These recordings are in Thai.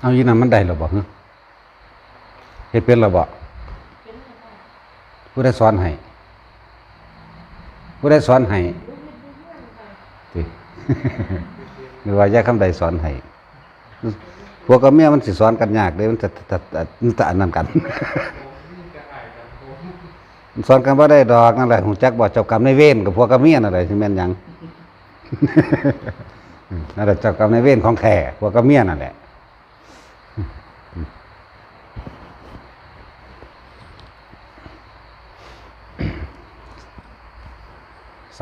เอาอยู่นั่นมันได้หรอบ่ฮะเฮ็ดเป็นหรอบ่ผู้ได้สอนให้ผู้ได้สอนให้ติ หรือว่าย่าคำใดสอนให้พวกกับเมียมันสิสอนกันยากเด้มันจะอันนั้นกัน สอนกันบ่ได้ดอกนั่นแหละฮู้จักบ่เจ้ากรรมนายเวรกับพวกกับเมียนั่นแหละสิแม่นหยัง นั่นแหละเจ้ากรรมนายเวรของแท้พวกกับเมียนั่นแหละ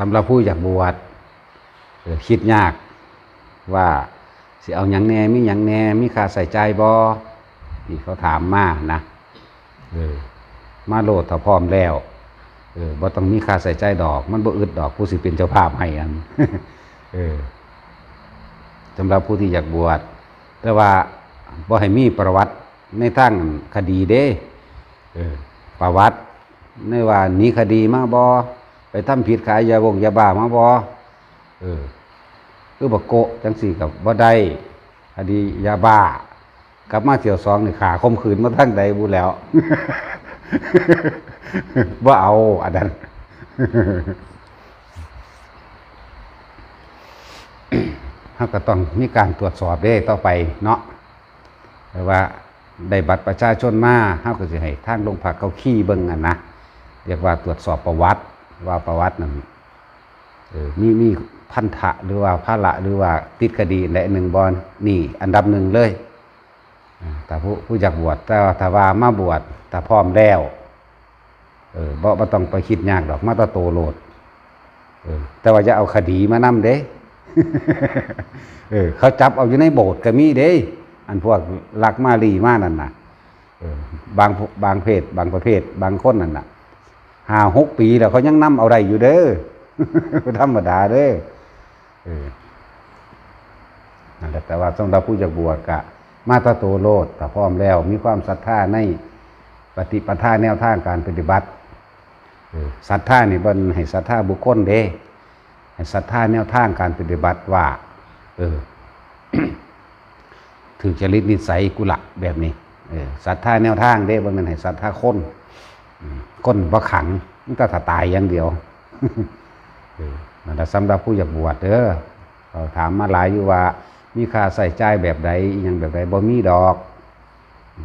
สำหรับผู้อยากบวชคิดยากว่าสิเอาหยังแน่มีหยังแน่มีค่าใส่ใจบ่นี่เขาถามมานะมาโลดถ้าพร้อมแล้วบ่ต้องมีค่าใส่ใจดอกมันบ่อึดดอกผู้สิเป็นเจ้าภาพให้อัน สำหรับผู้ที่อยากบวชแต่ว่าบ่ให้มีประวัติในทางคดีเด้ประวัติในว่าหนีคดีมาบ่ไปทำผิดขายยาบ้ามาบ่คือบ่โกะจังซี่กับบ่ได้คดียาบ้ากลับมาเที่ยว2นี่ขาข่มขืนมาทางใดบ่แล้ว บ่เอาอันนั้น เราก็ต้องมีการตรวจสอบได้ต่อไปเนาะแต่ว่าได้บัตรประชาชนมาเราก็จะให้ทางโรงพักเขาขี้เบิ่งอ่ะนะเรียกว่าตรวจสอบประวัติว่าประวัตินั้นมีพันธะหรือว่าภาระหรือว่าติดคดีและหนึ่งบอลนี่อันดับหนึ่งเลยแต่ผู้อยากบวชแต่ถ้าว่ามาบวชแต่พร้อมแล้วบ่ต้องไปคิดยากดอกมาตะโตโลดแต่ว่าจะเอาคดีมานำเด้ เขาจับเอาอยู่ในโบสถ์ก็มีเด้อันพวกลักมาลีมานั่นน่ะบางเพศบางประเภทบางคนนั่นน่ะ5-6 ปีแล้วเขายังนำเอาได้อยู่เด้อ ธรรมดาเด้อนั่นแหละแต่ว่าสำหรับผู้อยากบวชก็มาตะโตโลดถ้าพร้อมแล้วมีความศรัทธาในปฏิปทาแนวทางการปฏิบัติศรัทธานี่บ่ให้ศรัทธาบุคคลเด้ให้ศรัทธาแนวทางการปฏิบัติว่าถือจริตนิสัยกุละแบบนี้ศรัทธาแนวทางเด้บ่แม่นให้ศรัทธาคนบ่ขังมันก็ถ้าตายอย่างเดียว นั่นแหละสำหรับผู้อยากบวชเด้อเขาถามมาหลายอยู่ว่ามีค่าใส่จ่ายแบบใดอีหยังแบบใดบ่มีดอก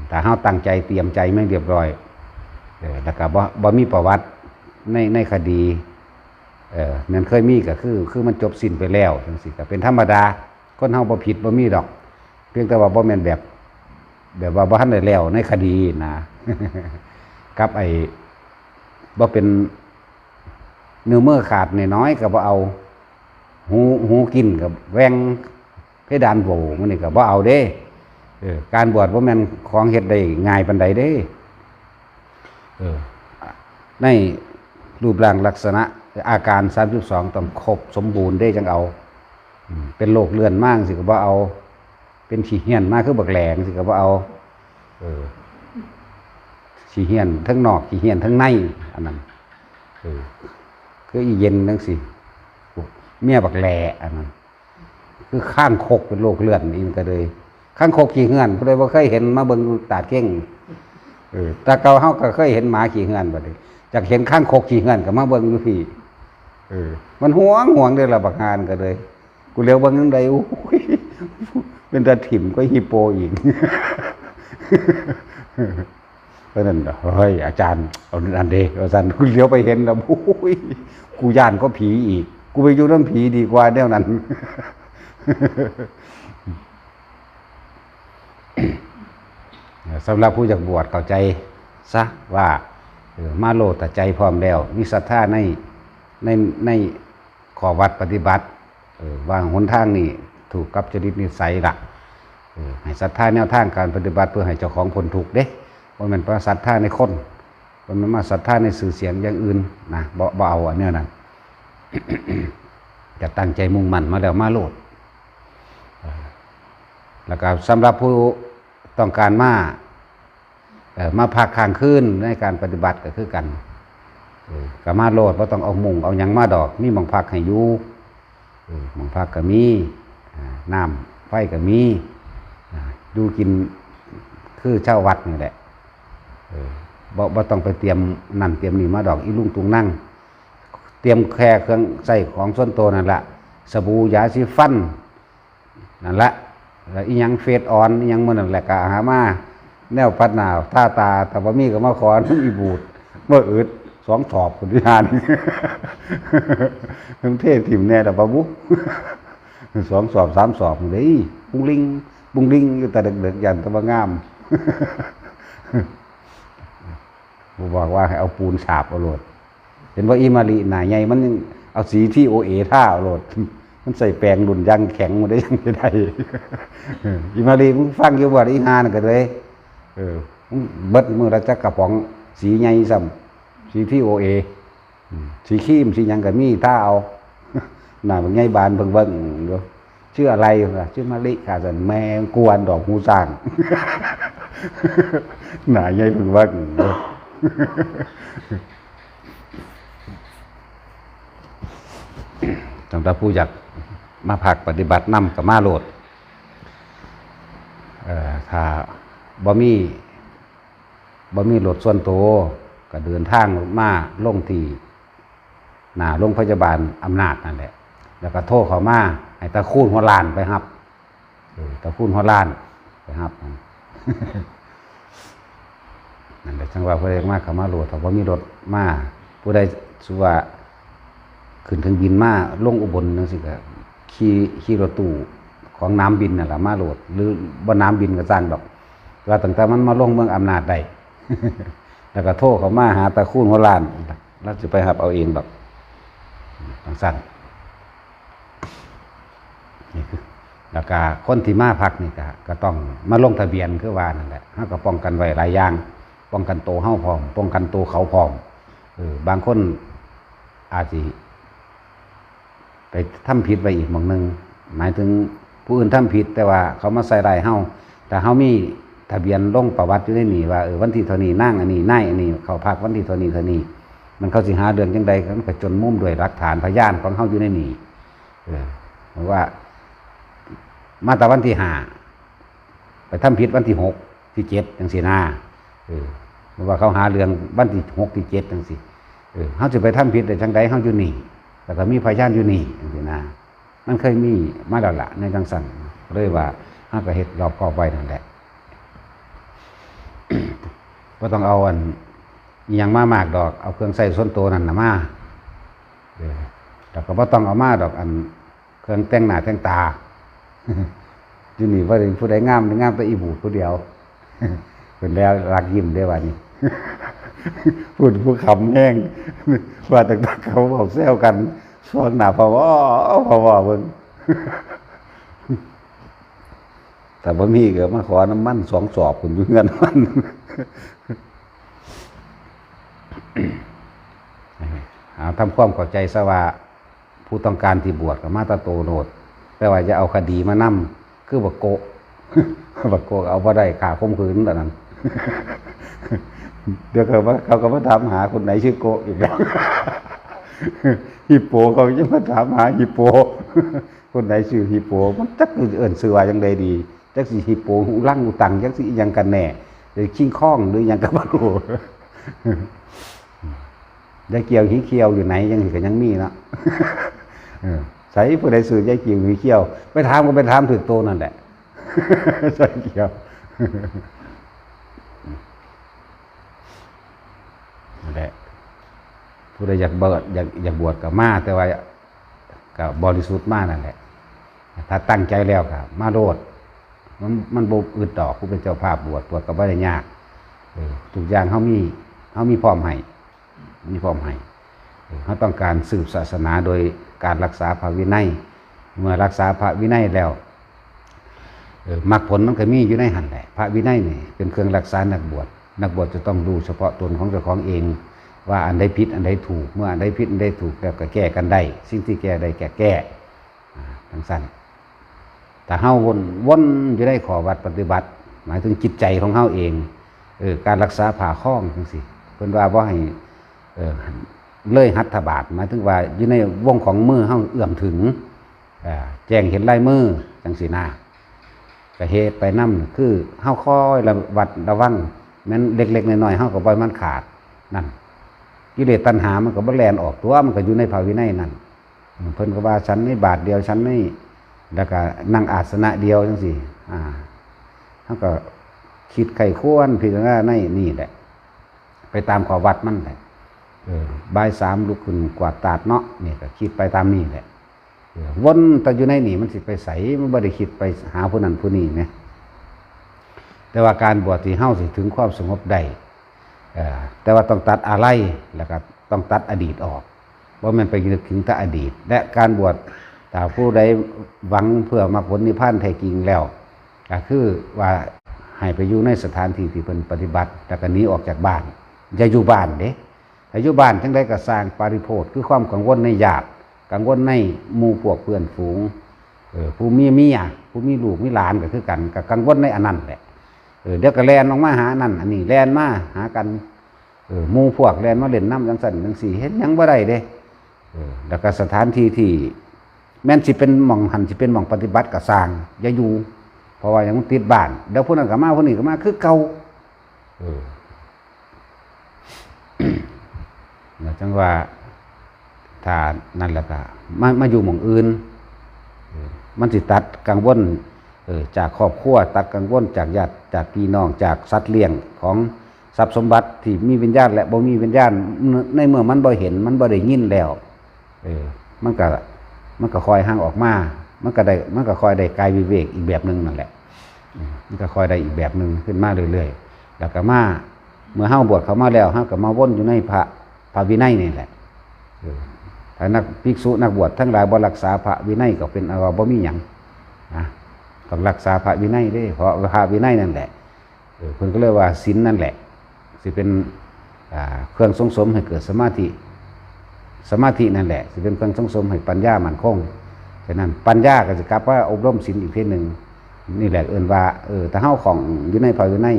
ถ้าเฮาตั้งใจเตรียมใจไม่เรียบร้อยแล้วก็บ่มีประวัติในคดีมันเคยมีก็คือมันจบสิ้นไปแล้วจังซี่ก็เป็นธรรมดาคนเฮาบ่ผิดบ่มีดอกเพียงแต่ว่าบ่แม่นแบบว่าบ่ทันได้แล้วในคดีนะ กับบ่เป็นเนื้อเมื่อขาดน้อยๆก็บ่เอาหูกินกับแวงเพดานโหวมันนี่ก็บ่เอาเด้การบวชบ่แม่นของเฮ็ดได้ง่ายปานใดเด้ในรูปร่างลักษณะอาการ32ต้องครบสมบูรณ์เด้จังเอาเป็นโรคเลื่อนมากสิก็บ่เอาเป็นขี้เหี้ยนมากคือบักแหลงสิก็บ่เอาขี้เหี้ยนทั้งนอกขี้เหี้ยนทั้งในอันนั้นคืออีเย็นจังซี่เมียบักแหลอันนั้นคือข้างคกเป็นโรคเลือดนี่ก็เลยข้างคกขี้เหือนผู้ใดบ่เคยเห็นมาเบิ่งตาดเก่งแต่เก่าเฮาก็เคยเห็นหมาขี้เหือนบัดนี้จากเห็นข้างคกขี้เหือนก็มาเบิ่งอยู่พี่มันห่วงเด้อล่ะบักหานก็เลยกูเลี้ยวเบิ่งจังได๋โอ้ยเป็นตาถิ่มก็ฮิปโปอีก เพราะนั้นเฮ้ยอาจารย์เอาอันเด้อาจารย์กูเลี้ยวไปเห็นแล้วโอ้ยกูย่านก็ผีอีกกูไปอยู่นำผีดีกว่าแนวนั้น สำหรับผู้อยากบวชเข้าใจซะว่ามาโลดแต่ใจพร้อมแล้วมีศรัทธาในข้อวัดปฏิบัติวางหนทางนี่ถูกกับจริตนิสัยละให้ศรัทธาแนวทางการปฏิบัติเพื่อให้เจ้าของพ้นทุกข์เด้บ่แม่นว่าศรัทธาในคนบ่แม่นมาศรัทธาในสื่อเสียงอย่างอื่นนะบ่เอาอันเนี้ยนั้น จะตั้งใจมุ่งมั่นมาแล้วมาโลดแล้วก็สำหรับผู้ต้องการมาพักค้างคืนในการปฏิบัติก็คือกันก็มาโลดบ่ต้องเอามุงเอาหยังมาดอกมีหม่องพักให้อยู่หม่องพักก็มีน้ำไฟก็มี ดูกินคือเช่าวัดนี่แหละบ่ต้องไปเตรียมนั่นเตรียมนี่มาดอกอีลุงตุงนั่งเตรียมแค่เครื่องใส่ของส่วนตัวนั่นแหละสบู่ยาสีฟันนั่นแหละแล้วอีหยังเฟซออนอีหยังมื้อนั่นแหละก็หามาแนวพัดหนาวท่าตาแต่บ่มีก็มาขออีบูดเมื่ออึด2 ถอบคนที่หานทั้งเทศถิ่มแน่แต่บ่บุ2 สอบ 3 สอบเด้บุงลิงอยู่แต่เด็กๆยันตะบ่งามบ่บอกว่าให้เอาปูนฉาบเอาโลดเห็นว่าอีมาลีหน้าใหญ่มันเอาสีที่โอเอท่าเอาโลดมันใส่แปรงรุ่นยังแข็งมาได้ยังจะได้อีมาลีมึงฟังอยู่บ่อีหานั่นก็เลยเบิดมือละจักกระป๋องสีใหญ่ซ้ำสีที่โอเอสีครีมสีหยังก็มีท่าเอาหน้ามันใหญ่บานเบิ่งๆเด้อชื่ออะไรล่ะชื่อมะลิค่ะสันแมงกวนดอกหูสร้างหน้าใหญ่เบิ่งเด้อสำหรับผู้อยากมาพักปฏิบัตินำกับมาโลดถ้าบ่มีรถส่วนตัวก็เดินทางมาลงที่หน้าโรงพยาบาลอำนาจนั่นแหละแล้วก็โทรเข้ามาให้ตะคูนหัวล้านไปครับตะคูนหัวล้านไปครับนั่นแหละจังว่าผู้ใดมาเข้ามาโลดถ้าบ่มีรถมาผู้ใดสุว่าขึ้นเครื่องบินมาลงอุบลจังซี่ก็ขี่รถตู้ของน้ำบินนั่นล่ะมาโหลดหรือบ่น้ำบินก็สร้างดอกว่าตั้งแต่มันมาลงเมืองอำนาจได้ แล้วก็โทรเข้ามาหาตะคูนหัวล้านเราจะไปรับเอาเองดอกจังซั่นนี่คือแล้วก็คนที่มาพักนี่ก็ต้องมาลงทะเบียนคือว่านั่นแหละเฮาก็ป้องกันไว้หลายอย่างป้องกันตัวเฮาพร้อมป้องกันตัวเขาพร้อมบางคนอาจสิไปทำผิดไปอีกหม่องนึงหมายถึงผู้อื่นทำผิดแต่ว่าเขามาใส่ร้ายเฮาแต่เฮามีทะเบียนลงประวัติอยู่ในนี่ว่าวันที่เท่านี้นั่งอันนี้นายอันนี้เขาพักวันที่เท่านี้มันเขาสิหาเรื่องจังใดมันก็จนมุมด้วยหลักฐานพยานของเฮาอยู่ในนี่เพราะว่ามาแต่วันที่5ไปทำผิดวันที่6ที่7จังซี่นะเพราะว่าเขาหาเรื่องวันที่6ที่7จังซี่เฮาสิไปทำผิดได้จังใดเฮาอยู่นี่แต่ก็มีพยานอยู่นี่จังซี่นะมันเคยมีมาแล้วล่ะในจังซั่นเลยว่าเฮาก็เฮ็ดรอบคอบไว้นั่นแหละบ่ต้องเอาอันอีหยังมามากดอกเอาเครื่องใช้ส่วนตัวนั่นน่ะมาแต่ก็บ่ต้องเอามาดอกอันเครื่องแต่งหน้าแต่งตาอยู่นี่ว่าผู้ใดงามแต่อีบูดผู้เดียวเป็นแล้วรักยิ้มได้ว่านี่พูดผู้ขำแห้งว่าแต่เขาบอกแซวกันซ้อนหน้าพอเบิ่งแต่บ่มีก็มาขอน้ำมัน2 สอบคุณอยู่เงินมันทำความเข้าใจซะว่าผู้ต้องการที่บวชกับมาตาโตโนดแต่ว่าจะเอาคดีมานำคือบักโกเอาบ่ได้ฆ่าข่มขืนตอนนั้นเดี๋ยวเขาก็มาถามหาคนไหนชื่อโกอีกแล้วฮิปโปเขาจะมาถามหาฮิปโปคนไหนชื่อฮิปโปมันจักเอิ่นชื่อว่าจังได๋ดีจักสิฮิปโปหูลังหูตังจักสิอีหยังกันแน่หรือคิงคองหรือหยังก็บ่รู้ยายเกี่ยวหีเขียวอยู่ไหนยังก็ยังมีเนาะใส่ผู้ใดชื่อยายเกี่ยวหีเขียวไปถามก็ไปถามถึกโตนั่นแหละใส่เกี่ยวนั่นแหละผู้ใดอยากบวชก็มาแต่ว่าก็บริสุทธิ์มานั่นแหละถ้าตั้งใจแล้วก็มาโลดมันบ่อึดดอกผู้เป็นเจ้าภาพบวชก็บ่ได้ยากทุกอย่างเฮามีพร้อมให้เขาต้องการสืบศาสนาโดยการรักษาพระวินัยเมื่อรักษาพระวินัยแล้วมรรคผลมันก็มีอยู่ในหันแหละพระวินัยนี่เป็นเครื่องรักษานักบวชจะต้องดูเฉพาะตนของเจ้าของเองว่าอันใดผิดอันใดถูกเมื่ออันใดผิดอันใดถูกแล้วก็แก้กันได้สิ่งที่แก้ได้แก้ทั้งสั้นแต่เฮาวนอยู่ได้ขอวัดปฏิบัติหมายถึงจิตใจของเฮาเองการรักษาผ่าคล้องจังซี่เพิ่นว่าบ่ให้เลยหัตถบาทหมายถึงว่าอยู่ในวงของมือเฮาเอื้อมถึงแจ้งเห็นลายมือจังซี่นะ ก็เฮ็ดไปนำคือเฮาคอยระวังแม้นเล็กๆน้อยๆเฮาก็บ่ให้มันขาดนั่นกิเลสตัณหามันก็บ่แล่นออกตัวมันก็อยู่ในภาวินัยนั่นเพิ่นก็ว่าฉันนี่บาทเดียวฉันนี่แล้วก็นั่งอาสนะเดียวจังซี่เฮาก็คิดไข้ควรพิจารณาในนี่แหละไปตามข้อวัดมันแหละบ่าย3ลุกขึ้นกวาดตาดเนาะนี่ก็คิดไปตามนี่แหละวนแต่อยู่ในนี่มันสิไปไสมันบ่ได้คิดไปหาผู้นั้นผู้นี้แหมแต่ว่าการบวชที่เฮาสิถึงความสงบได้แต่ว่าต้องตัดอะไรแล้วก็ต้องตัดอดีตออกบ่แม่นไปนึกถึงแต่อดีตและการบวชถ้าผู้ใดหวังเพื่อมรรคผลนิพพานแท้จริงแล้วก็คือว่าให้ไปอยู่ในสถานที่ที่เพิ่นปฏิบัติแล้วก็หนีออกจากบ้านอย่าอยู่บ้านเด้ถ้าอยู่บ้านจังได๋ก็สร้างปาริโภทคือความกังวลในญาติกังวลในหมู่พวกเพื่อนฝูงผู้มีเมียผู้มีลูกมีหลานก็คือกันก็กังวลในอันนั้นแหละเดี๋ยวก็แล่นออกมาหานั่นอันนี้แล่นมาหากันหมู่พวกแล่นมาเล่นน้ำจังซั่นจังซี่เฮ็ดหยังบ่ได้เด้แล้วก็สถานที่ที่แม้นสิเป็นหม่องหันสิเป็นหม่องปฏิบัติก็สร้างอย่าอยู่เพราะว่ายังติดบ้านเดี๋ยวผู้นั้นก็มาผู้นี้ก็มาคือเก่าจังว่าถ้านั่นแหละก็มาอยู่หม่องอื่นมันสิตัดกังวลจากครอบครัวตัดกังวลจากญาติจากพี่น้องจากสัตว์เลี้ยงของทรัพย์สมบัติที่มีวิญญาณและบ่มีวิญญาณในเมื่อมันบ่เห็นมันบ่ได้ยินแล้วมันก็คอยห่างออกมามันก็คอยได้กายวิเวกอีกแบบนึงนั่นแหละมันก็คอยได้อีกแบบนึงขึ้นมาเรื่อยๆแล้วก็มาเมื่อเฮาบวชเข้ามาแล้วเฮาก็มาวนอยู่ในพระวินัยนี่แหละถ้านักภิกษุนักบวชทั้งหลายบ่รักษาพระวินัยก็เป็นว่าบ่มีหยังนะต้องรักษาพระวินัยเด้เพราะพระวินัยนั่นแหละเพิ่นก็เรียกว่าศีลนั่นแหละสิเป็นเครื่องส่งเสริมให้เกิดสมาธินั่นแหละสิเป็นเครื่องส่งเสริมให้ปัญญามั่นคงฉะนั้นปัญญาก็จะกลับว่าอบรมศีลอีกเพียงหนึ่งนี่แหละเอิ้นว่าถ้าเฮาของอยู่ในพระวินัย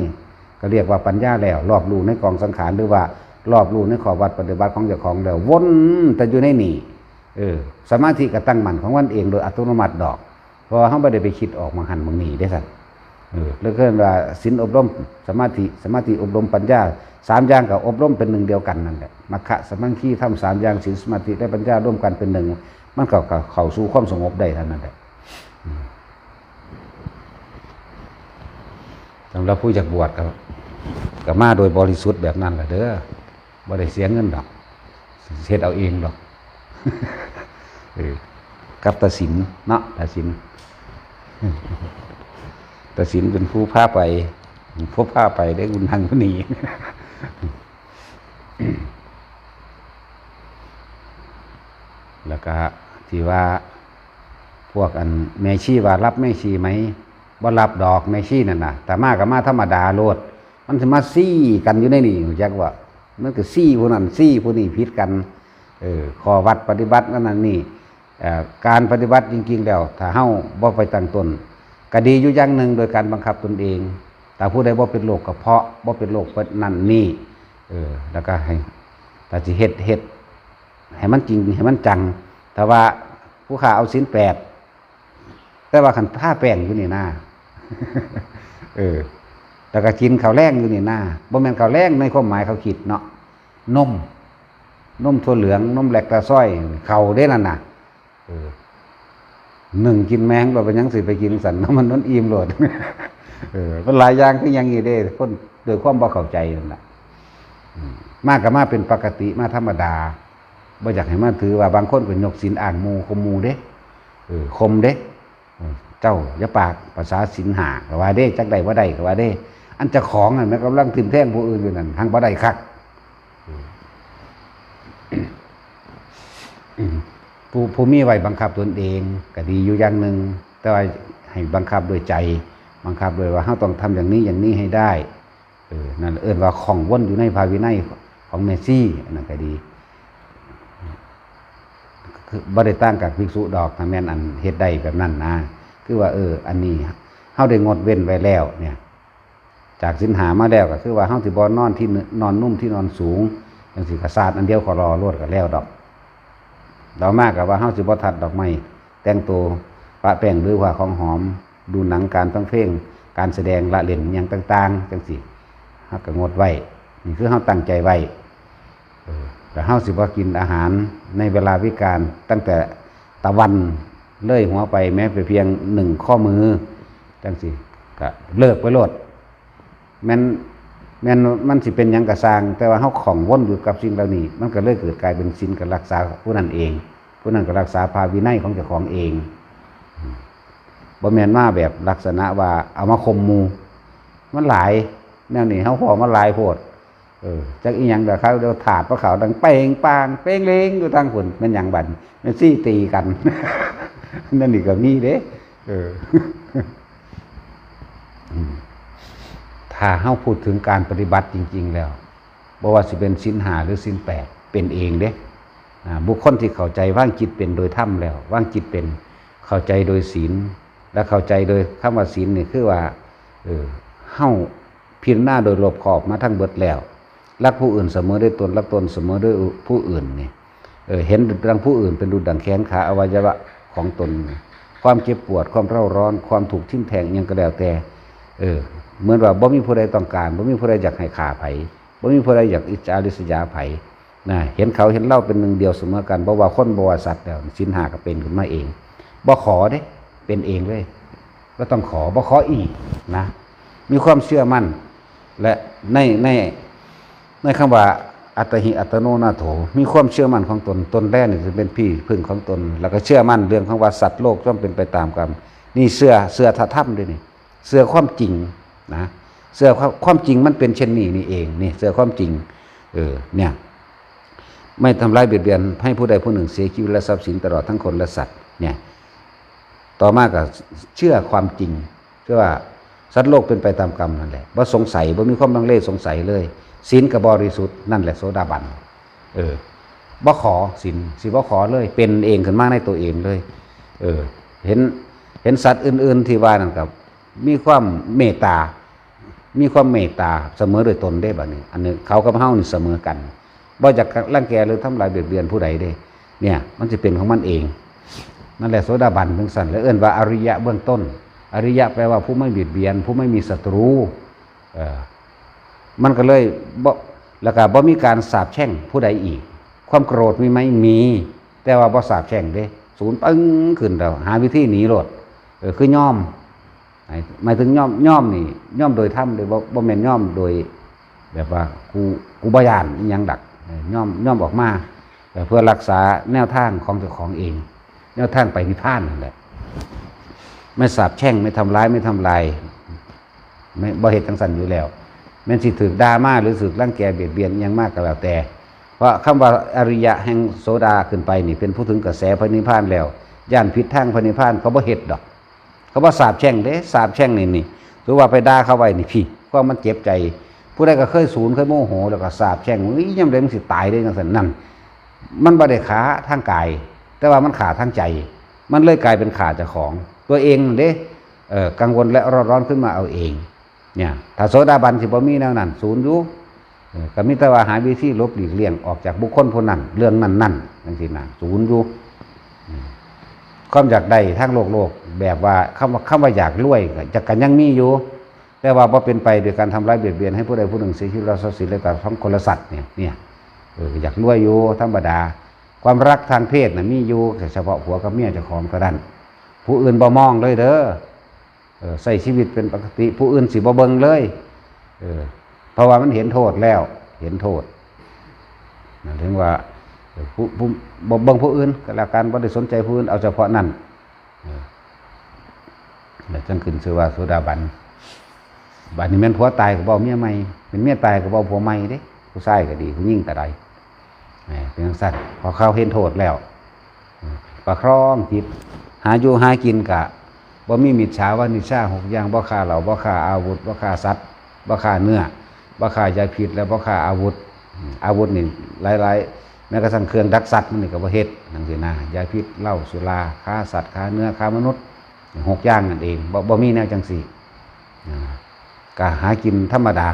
ก็เรียกว่าปัญญาแล้วรอบรู้ในกองสังขารหรือว่ารอบรู้ในข้อวัดปฏิบัติของเจ้าของแล้ววนแต่อยู่ในนี่สมาธิก็ตั้งมั่นของมันเองโดยอัตโนมัติดอกเพราะเฮาบ่ได้ไปคิดออกมาหันมานี่ได้ซั่นแล้วก็ว่าศีลอบรมสมาธิอบรมปัญญา3อย่างก็อบรมเป็นหนึ่งเดียวกันนั่นแหละมัคคะสมังคีทำ3อย่างศีลสมาธิและปัญญาร่วมกันเป็นหนึ่งมันก็เข้าสู่ความสงบได้เท่านั้นแหละสำหรับผู้อยากบวชก็มาโดยบริสุทธิ์แบบนั้นแหละเด้อบ่ได้เสียเงินดอกเฮ็ดเอาเองดอกกับตาสินเนาะตาสินเป็นผู้พาไปได้คุณทางผู้นี้แล้วก็ที่ว่าพวกอันแม่ชีว่ารับแม่ชีไหมบ่รับดอกแม่ชีนั่นน่ะแต่มาก็มาธรรมดาโลดมันสิมาซี่กันอยู่ในนี่รู้จักว่ามันก็ซี่ผู้นั้นซี่ผู้นี้ผิดกันข้อวัดปฏิบัตินั่นนี่การปฏิบัติจริงๆแล้วถ้าเฮาบ่ไปตั้งตนก็ดีอยู่อย่างหนึ่งโดยการบังคับตนเองแต่ผู้ใดบ่เป็นโรคกระเพาะบ่เป็นโรคนั่นนี่แล้วก็ให้แต่สิเฮ็ดให้มันจริงให้มันจังแต่ว่าผู้ข้าเอาศีล8แต่ว่าคันท่าแป้งอยู่นี่นะแล้วก็กินข้าวแรงอยู่นี่นะบ่แม่นข้าวแรงในความหมายเขาคิดเนาะนมถั่วเหลืองนมแลคตาซอยเข้าเด้นั่นน่ะหนึ่งกินแมงเราเป็นยังสิไปกินสันมันนั่นอิ่มโลดมันหลายอย่างคือยังงี้เด้คนโดยความบ่เข้าใจนั่นแหละมากกับมาเป็นปกติมาธรรมดาบ่อยากให้มาถือว่าบางคนเป็นยกศีลอ่างมูคมมูเด้คมเด้เจ้าอย่าปากภาษาศีล5ก็ว่าเด้จักได้บ่ได้ก็ว่าเด้อันเจ้าของนั่นมันกำลังทิ่มแทงผู้อื่นอยู่นั่นทางบ่ได้คักผู้มีไว้บังคับตนเองก็ดีอยู่อย่างหนึ่งแต่ว่าให้บังคับโดยใจบังคับโดยว่าเราต้องทำอย่างนี้ให้ได้นั่นว่าของวนอยู่ในภาวินัยของเมซี่นั่นก็ดีคือบ่ได้ตั้งกับภิกษุดอกถ้าแม่นอันเฮ็ดได้แบบนั้นนะคือว่าอันนี้เฮาได้งดเว้นไว้แล้วเนี่ยจากศีล5มาแล้วก็คือว่าเฮาสิบ่นอนที่นอนนุ่มที่นอนสูงจังซี่ก็สาดอันเดียวขอรอรวดก็แล้วดอกเรามากกับว่าเฮาสิบ่ทัดดอกไม้แต่งตัวปะแป้งหรือว่าของหอม ดูหนังการฟังเพลงการแสดงละเล่นอย่างต่างๆจังสิเฮาก็งดไว้นี่คือเฮาตั้งใจไว้แต่เฮาสิบ่กินอาหารในเวลาวิกาลตั้งแต่ตะวันเลยหัวไปแม้แต่เพียง1ข้อมือจังสิก็เลิกไปโลดแม่นมันสิเป็นหยังก็สร้างแต่ว่าเฮาของวนอยู่กับสิ่งเหล่านี้มันก็เลยเกิดกลายเป็นศีลกับรักษาผู้นั้นเองผู้นั้นก็รักษาภาวินัยของเจ้าของเองบ่แม่นมาแบบลักษณะว่าเอามาข่มหมู่มันหลายแนวนี้เฮาพอมาหลายโพดจักอีหยังเด้อเขาเดี๋ยวถาดพระเขาดังเป้งปางเป้งเลงอยู่ทางพุ่นแม่นหยังบัดแม่นซี่ตีกัน นั่นนี่ก็มีเด้ถ้าเฮาพูดถึงการปฏิบัติจริงๆแล้วบ่ว่าสิเป็นศีล5หรือศีล8เป็นเองเด้บุคคลที่เข้าใจว่างจิตเป็นโดยธรรมแล้วว่างจิตเป็นเข้าใจโดยศีลและเข้าใจโดยคำว่าศีลนี่คือว่าเฮาพิจารณาโดยรอบขอบมาทั้งเบิดแล้วรักผู้อื่นเสมอด้วยตนรักตนเสมอด้วยผู้อื่นนี่เห็นดังผู้อื่นเป็นดุจดังแขนขาอวัยวะของตนความเจ็บปวดความเร่าร้อนความถูกทิ่มแทงยังก็แล้วแต่เหมือนว่าบ่มีผู้ใดต้องการบ่มีผู้ใดอยากให้ฆ่าไผบ่มีผู้ใดอยากอิจฉาริษยาไผนะเห็นเขาเห็นเราเป็นหนึ่งเดียวเสมอกันบ่ว่าคนบ่ว่าสัตว์แล้วศีล5ก็เป็นขึ้นมาเองบ่ขอเด้เป็นเองเลยบ่ต้องขอบ่ขออีกนะมีความเชื่อมั่นและในคำว่าอัตหิอัตโนนาโถมีความเชื่อมั่นของตนแรกนี่จะเป็นพี่พึ่งของตนแล้วก็เชื่อมั่นเรื่องของว่าสัตว์โลกต้องเป็นไปตามกรรมนี่เชื่อธรรมด้วยนี่เชื่อความจริงนะเชื่อความจริงมันเป็นเช่นนี้นี่เองนี่เชื่อความจริงเนี่ยไม่ทำร้ายเบียดเบียนให้ผู้ใดผู้หนึ่งเสียชีวิตและทรัพย์สินตลอดทั้งคนและสัตว์เนี่ยต่อมาก็เชื่อความจริงเชื่อว่าสัตว์โลกเป็นไปตามกรรมนั่นแหละบ่สงสัยบ่มีความลังเลสงสัยเลยศีลก็บริสุทธิ์นั่นแหละโสดาบันบ่ขอศีลสิบ่ขอเลยเป็นเองขึ้นมาในตัวเองเลยเห็นสัตว์อื่นๆที่ว่านั่นกับมีความเมตตาเสมอโดยตนได้บัดนี้อันนี้เขากับเฮานี่เสมอกันบ่อยากรังแกหรือทำลายเบียดเบียนผู้ใดได้เนี่ยมันจะเป็นของมันเองนั่นแหละโสดาบันถึงสั่นแล้วเอิ้นว่าอริยะเบื้องต้นอริยะแปลว่าผู้ไม่เบียดเบียนผู้ไม่มีศัตรูมันก็เลยแล้วก็บ่มีการสาปแช่งผู้ใดอีกความโกรธมีไหมมีแต่ว่าบ่สาปแช่งเด้ศูนย์ปึ้งขึ้นแล้วหาวิธีหนีโลดคือย่อมหมายถึงย่อมนี่ย่อมโดยธรรมโดยบ่แม่นย่อมโดยแบบว่ากูบ่ย่านอีหยังดักย่อมออกมาเพื่อรักษาแนวทางของเจ้าของเองแนวทางไปนิพพานนั่นแหละไม่สาปแช่งไม่ทำร้ายไม่ทำลายไม่บ่เฮ็ดจังซั่นอยู่แล้วแม้นสิถูกด่ามาหรือถูกรังแกเบียดเบียนอย่างมากก็แล้วแต่เพราะคำว่าอริยะแห่งโสดาขึ้นไปนี่เป็นผู้ถึงกระแสพระนิพพานแล้วย่านผิดทางพระนิพพานเขาบ่เฮ็ดดอกเขาว่าสาปแช่งเด้สาปแช่งนี่หรือว่าไปด่าเขาไว้นี่พี่เพราะมันเจ็บใจผู้ใดก็เคยสูญเคยโมโหแล้วก็สาปแช่งยามใดมันสิตายได้จังซั่นนั่นมันบ่ได้ขาทางกายแต่ว่ามันขาทางใจมันเลยกลายเป็นขาเจ้าของตัวเองเด้กังวลและร้อนขึ้นมาเอาเองเนี่ยถ้าโสดาบันสิบ่มีแนวนั้นศูนย์อยู่ก็มีแต่ว่าหาวิธีลบหลีกเลี่ยงออกจากบุคคลผู้นั้นเรื่องนั้นจังซี่นะศูนย์อยู่ความอยากได้ทางโลกแบบว่าคำว่าอยากรวยจะกันยังมีอยู่แต่ว่าบ่เป็นไปโดยการทำร้ายเบียดเบียนให้ผู้ใดผู้หนึ่งเสียชีวิตและทรัพย์สินและกับทั้งคนและสัตว์เนี่ยอยากรวยอยู่ธรรมดาความรักทางเพศน่ะมีอยู่แต่เฉพาะผัวกับเมียเจ้าของเท่านั้นผู้อื่นบ่มองเลยเด้อใส่ชีวิตเป็นปกติผู้อื่นสิบ่เบิ่งเลยเพราะว่ามันเห็นโทษแล้วเห็นโทษนั่นถึงว่าผู้บ่เบิ่งผู้อื่นก็แล้วกันบ่ได้สนใจผู้อื่นเอาเฉพาะนั้นแล้วจังขึ้นชื่อว่าโสดาบันบัดนี้แม่นผัวตายก็บ่เมียใหม่เป็นเมียตายก็บ่ผัวใหม่เด้ผู้ชายก็ดีผู้หญิงก็ได้เป็นจังซั่นพอเขาเห็นโทษแล้วประคองจิตหาอยู่หากินกะบ่มีมิจฉาวานิชา6อย่างบ่ฆ่าเหล้าบ่ฆ่าอาวุธบ่ฆ่าสัตว์บ่ฆ่าเนื้อบ่ฆ่ายาพิษและบ่ฆ่าอาวุธนี่หลายๆแม้กระทั่งเครื่องดักสัตว์มันนี่ก็บ่เฮ็ดจังซี่นะยาพิษเหล้าสุราฆ่าสัตว์ฆ่าเนื้อฆ่ามนุษย์6อย่างนั่นเองบ่มีแนวจังซี่ก็หากินธรรมดา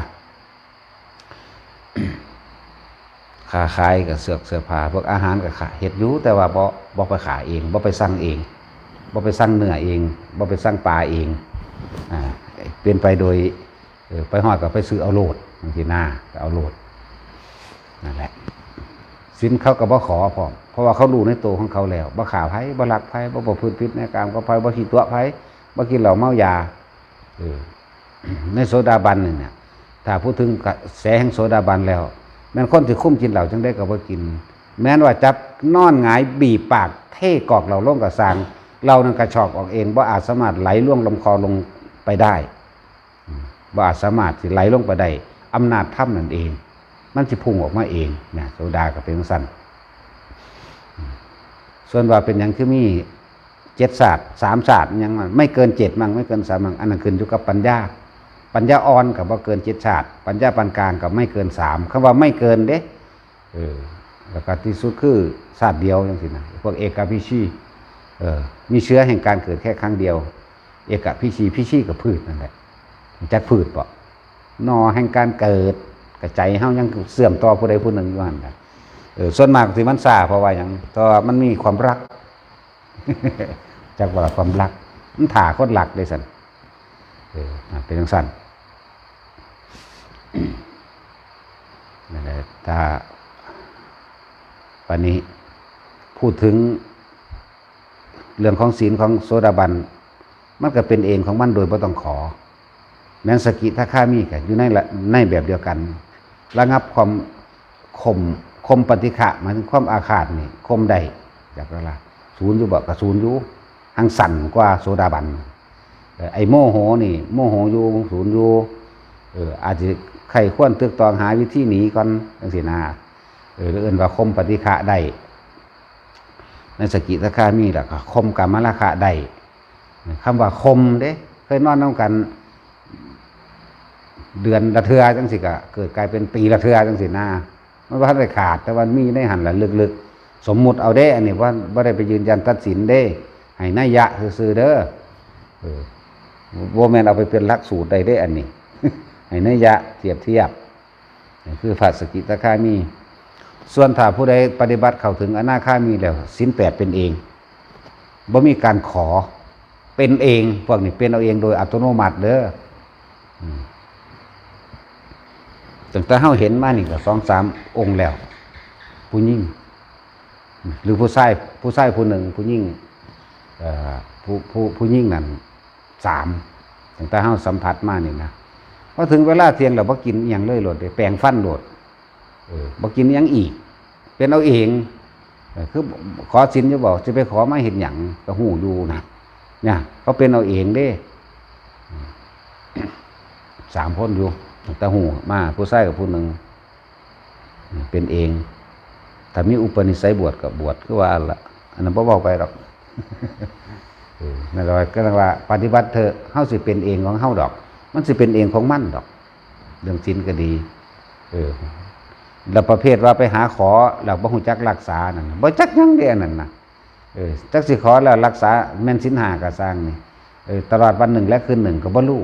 ค้าขายกับเสื้อผ้าพวกอาหารกับขาเฮ็ดอยู่แต่ว่าบ่ไปขายเองบ่ไปสั่งเอง บ่ไปสั่งเนื้อเองบ่ไปสั่งปลาเองเป็นไปโดยไปฮอดก็ไปซื้อเอาโลดบางทีหน้าก็เอาโลดนั่นแหละศีลเขาก็บ่ขอพร้อมเพราะว่าเขารู้ในตัวของเขาแล้วบ่ฆ่าไผบ่ลักไผบ่ประพฤติผิดในกามก็ไผบ่ขี้ตัวไผบ่กินเหล้าเมายาในโสดาบันเนี่ยถ้าพูดถึงกระแสแห่งโสดาบันแล้วแม้นคนที่คุ้มกินเหล้าจังได้ก็บ่กินแม้นว่าจับนอนหงายบีบปากเทกอกเหล้าลงกระสางเรานั่นกระชอกออกเองบ่อาจสามารถไหลล่วงลำคอลงไปได้บ่อาจสามารถสิไหลลงไปได้อำนาจธรรมนั่นเองมันสิพุ่งออกมาเองนะโสดาก็เป็นสั้นส่วนว่าเป็นหยังคือมี7ศาสตร์3ศาสตร์ยังไม่เกิน7มั่งไม่เกิน3มั่งอันนั้นขึ้นอยู่กับปัญญาอ่อนก็บ่เกิน7ศาสตร์ปัญญาปานกลางก็ไม่เกิน3คำว่าไม่เกินเด้แล้วก็ที่สุดคือศาสตร์เดียวจังซี่นะพวกเอกพิชีมีเชื้อแห่งการเกิดแค่ครั้งเดียวเอกพิชีกับพืชนั่นแหละจักพืชบ่นอแห่งการเกิดกระใจเฮายังเสื่อมต่อผู้ใดผู้หนึ่งอยู่หั่นน่ะส่วนมากที่มันซ่าเพราะว่าหยังเพราะมันมีความรัก จักว่าความรักมันถ่าคนหลักเลยสั่นเป็นจังซั่น นั่นแหละถ้าวันนี้พูดถึงเรื่องของศีลของโสดาบันมันก็เป็นเองของมันโดยไม่ต้องขอแม้นสกิทาคามีกันอยู่ในแบบเดียวกันระงับความคมปฏิฆะหมายถึงความอาฆาตนี่คมได้จากเวลาศูนย์อยู่บ่กับศูนย์อยู่หังสั่นกว่าโสดาบันไอ้โมโหนี่โมโหอยู่ศูนย์อยู่อาจจะใครควรตึกตองหาวิธีหนีก่อนจังซี่นะหรือเอื่นว่าคมปฏิฆะได้ในสกิทาคามีแล้วก็คมกามราคะได้คำว่าคมเด้เคยนอนน้ำกันเดือนละเทือจังสิก็เกิดกลายเป็นปีละเทือจังสินะมันว่าได้ขาดแต่ว่ามีได้หันละลึกๆสมมุติเอาเด้อันนี้ว่าไม่ได้ไปยืนยันตัดสินเด้ให้นัยยะซื่อๆเด้อโวแมนเอาไปเป็นหลักสูตรได้อันนี้ ให้นัยยะเทียบคือพระสกิทาคามีส่วนถ้าผู้ใดปฏิบัติเข้าถึงอนาคามีแล้วศีล8เป็นเองบ่มีการขอเป็นเองพวกนี้เป็นเอาเองโดยอัตโนมัติเด้อตั้งแต่เฮาเห็นมานี่ก็2-3 องค์แล้วผู้หญิงหรือผู้ชายผู้หนึ่งผู้หญิงผู้หญิงนั่น3ตั้งแต่เฮาสัมผัสมานี่นะพอถึงเวลาเที่ยงแล้วบ่กินอีหยังเลยโลดแปรงฟันโลดบ่กินอีหยังอีกเป็นเอาเองคือขอศีลจะบอกจะไปขอมาเห็นหยังก็หูอยู่นะเนี่ยเขาเป็นเอาเองเด้3 คนอยู่แต่หูมาผู้ชายกับผู้หนึ่งเป็นเองถ้ามีอุปนิสัยบวชกับบวชคือว่าอันนั้นบ่บอกไปหรอกนั่นแหละก็ต้องว่าปฏิบัติเถอะเฮาสิเป็นเองของเฮาดอกมันสิเป็นเองของมันดอกเรื่องศีลก็ดีแล้วประเภทว่าไปหาขอแล้วบ่ฮู้จักรักษานั่นบ่จักหยังเด้นั่นน่ะจักสิขอแล้วรักษาแม่นศีล5ก็สร้างนี่ตลอดวันหนึ่งและคืนหนึ่งก็บ่รู้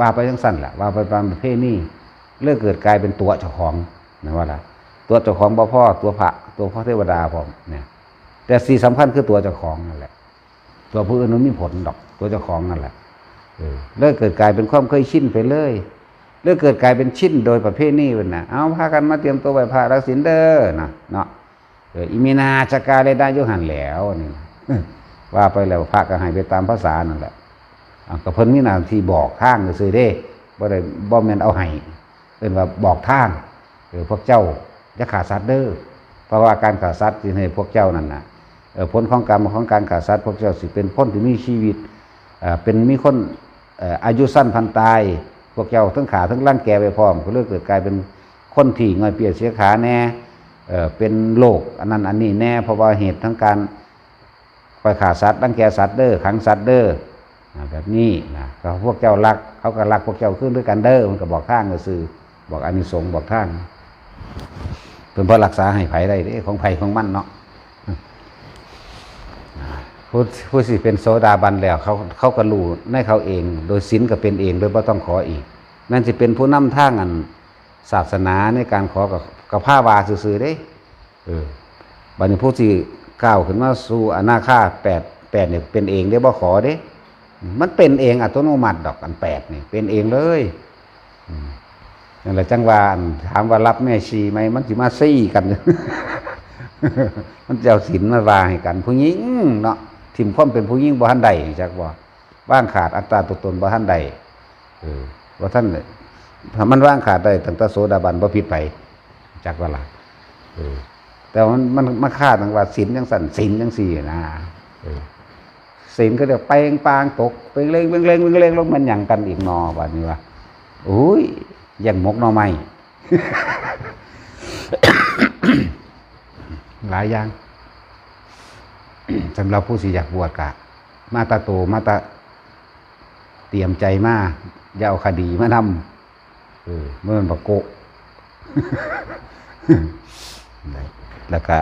ว่าไปจังซั่นล่ะว่าไปตามประเพณีเลิกเกิดกลายเป็นตัวเจ้าของนะว่าล่ะตัวเจ้าของบ่พอตัวพระตัวพระเทวดาพร้อมเนี่ยแต่สิ่งสำคัญคือตัวเจ้าของนั่นแหละตัวผู้อื่นมันมีผลดอกตัวเจ้าของนั่นแหละเลิกเกิดกลายเป็นความเคยชินไปเลยเลิกเกิดกลายเป็นชินโดยประเภทนี้เป็นนะเอาพากันมาเตรียมตัวไหว้พระรักศีลเด้อนะเนาะอิมินาจักการเลยได้ยุหันแล้วนี่ว่าไปแล้วพระก็ให้ไปตามภาษานั่นแหละก็เพิ่นมีหน้าที่บอกทางซื่อเด้บ่แม่นเอาให้เป็นว่าบอกทางพวกเจ้าจะขาดสัตว์เด้อเพราะว่าการขาดสัตว์สิให้พวกเจ้านั่นน่ะผลของกรรมของการขาดสัตว์พวกเจ้าสิเป็นคนที่มีชีวิตเป็นมีคนอายุสั้นพันตายพวกเจ้าทั้งขาทั้งร่างแก่ไปพร้อมก็เลยเกิดกลายเป็นคนที่ง่อยเปียกเสียขาแน่เป็นโรคอันนั้นอันนี้แน่เพราะว่าเหตุทั้งการปล่อยขาสัตว์ร่างแก่สัตว์เด้อขังสัตว์เด้อแบบนี้นะก็พวกเจ้ารักเขาก็รักพวกเจ้าขึ้นด้วยกันเด้อมันก็บอกทางก็ซื่อบอกอานิสงส์บอกทางเป็นเพราะรักษาให้ไผได้ของไผของมันเนาะผู้สิเป็นโสดาบันแล้วเขาก็รู้ในเขาเองโดยศีลก็เป็นเองโดยไม่ต้องขออีกนั่นจะเป็นผู้นำทางอันศาสนาในการขอกับผ้าวาซื่อๆได้บัดนี้ผู้ที่ก้าวขึ้นมาสู่อนาคา 8เนี่ยเป็นเองได้บ่ขอเด้มันเป็นเองอัตโนมัติดอกอัน8นี่เป็นเองเลยนั่นแหละจังว่าถามว่ารับแม่ชีไหมมันสิมาซี่กัน มันจะเอาศีลมาวางให้กันผู้หญิงเนาะถิ่มความเป็นผู้หญิงบ่ทันใดจักบ่ว่างขาดอัตตาตัวตนบ่ทันใดบ่ทันถ้ามันว่างขาดได้ตั้งแต่โสดาบันบ่ผิดไปจักว่าล่ะแต่มันมาฆ่าตั้งว่าศีลจังสั่นศีลจังซี่นะศีลก็เดี๋ยวเปงปางตกเปงเล่งลงมันหยังกันอีกนอบัดนี้ว่าอุ้ยยังมกหน่อไม้ หลายอย่าง สำหรับผู้สิอยากบวชกะมาตาโตมาตาเตรียมใจมาอย่าเอาคดีมานำเมื่อมันประโกะ แล้วก็